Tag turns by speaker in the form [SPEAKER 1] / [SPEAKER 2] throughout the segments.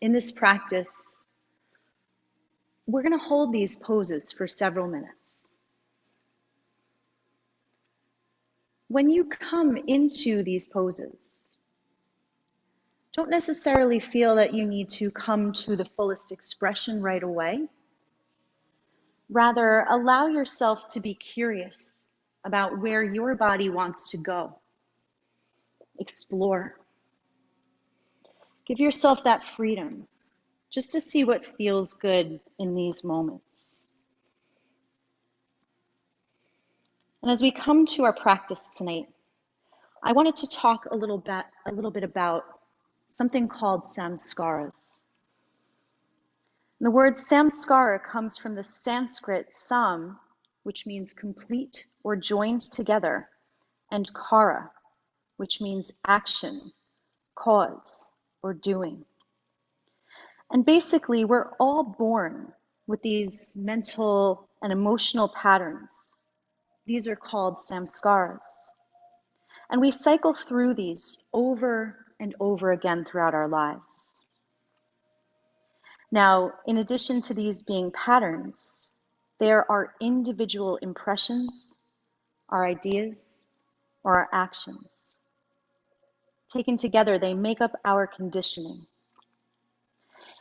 [SPEAKER 1] In this practice, we're going to hold these poses for several minutes. When you come into these poses, don't necessarily feel that you need to come to the fullest expression right away. Rather, allow yourself to be curious about where your body wants to go. Explore. Give yourself that freedom just to see what feels good in these moments. And as we come to our practice tonight, I wanted to talk a little bit about something called samskaras. The word samskara comes from the Sanskrit sam, which means complete or joined together, and kara, which means action, cause, or doing. And basically, we're all born with these mental and emotional patterns. These are called samskaras. And we cycle through these over and over again throughout our lives. Now, in addition to these being patterns, there are individual impressions, our ideas, or our actions. Taken together, they make up our conditioning.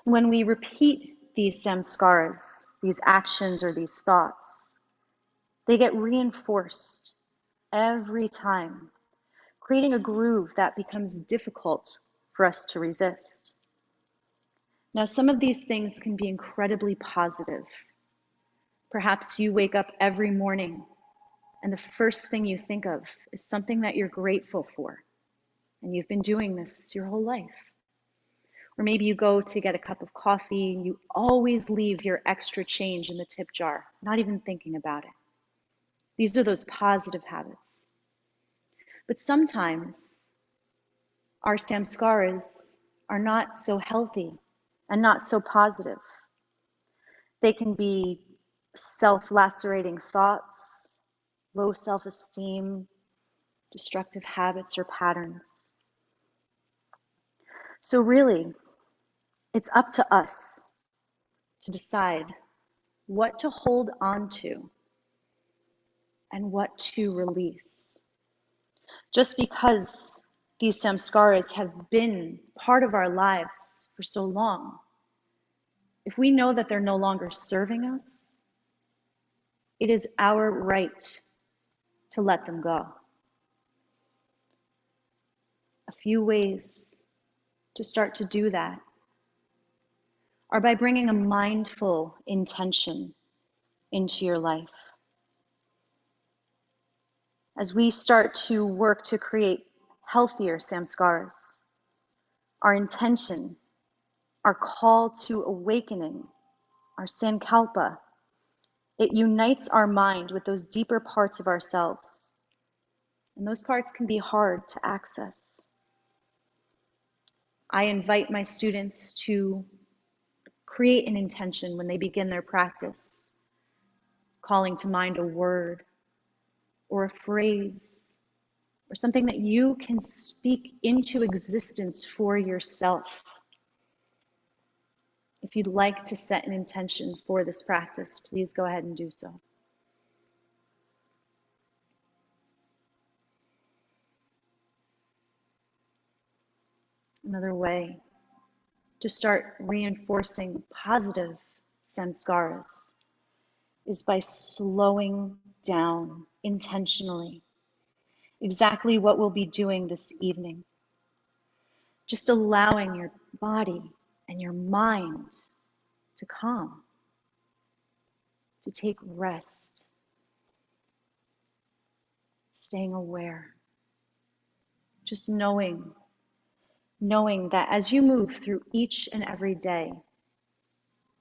[SPEAKER 1] When we repeat these samskaras, these actions or these thoughts, they get reinforced every time, creating a groove that becomes difficult for us to resist. Now, some of these things can be incredibly positive. Perhaps you wake up every morning and the first thing you think of is something that you're grateful for, and you've been doing this your whole life. Or maybe you go to get a cup of coffee and you always leave your extra change in the tip jar, not even thinking about it. These are those positive habits. But sometimes our samskaras are not so healthy and not so positive. They can be self-lacerating thoughts, low self-esteem, destructive habits or patterns. So really, it's up to us to decide what to hold on to and what to release. Just because these samskaras have been part of our lives for so long, if we know that they're no longer serving us, it is our right to let them go. A few ways to start to do that are by bringing a mindful intention into your life. As we start to work to create healthier samskaras, our intention, our call to awakening, our sankalpa, it unites our mind with those deeper parts of ourselves. And those parts can be hard to access. I invite my students to create an intention when they begin their practice, calling to mind a word or a phrase or something that you can speak into existence for yourself. If you'd like to set an intention for this practice, please go ahead and do so. Another way to start reinforcing positive samskaras is by slowing down intentionally. Exactly what we'll be doing this evening. Just allowing your body and your mind to calm, to take rest, staying aware, just knowing that as you move through each and every day,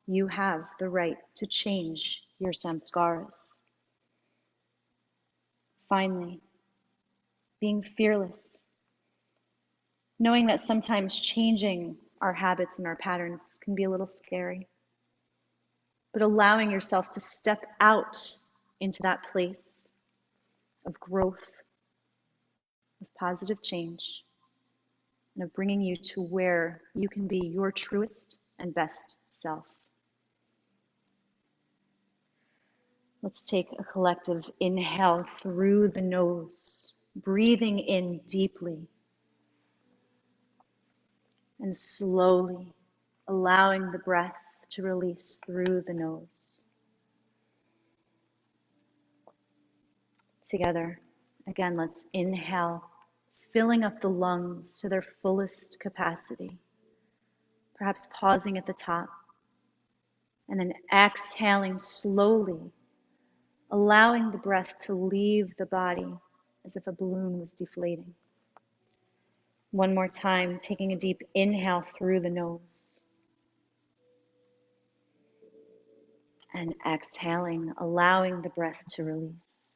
[SPEAKER 1] you have the right to change your samskaras. Finally, being fearless, knowing that sometimes changing our habits and our patterns can be a little scary, but allowing yourself to step out into that place of growth, of positive change, and of bringing you to where you can be your truest and best self. Let's take a collective inhale through the nose, breathing in deeply and slowly allowing the breath to release through the nose. Together, again, let's inhale, filling up the lungs to their fullest capacity, perhaps pausing at the top, and then exhaling slowly, allowing the breath to leave the body as if a balloon was deflating. One more time, taking a deep inhale through the nose. And exhaling, allowing the breath to release.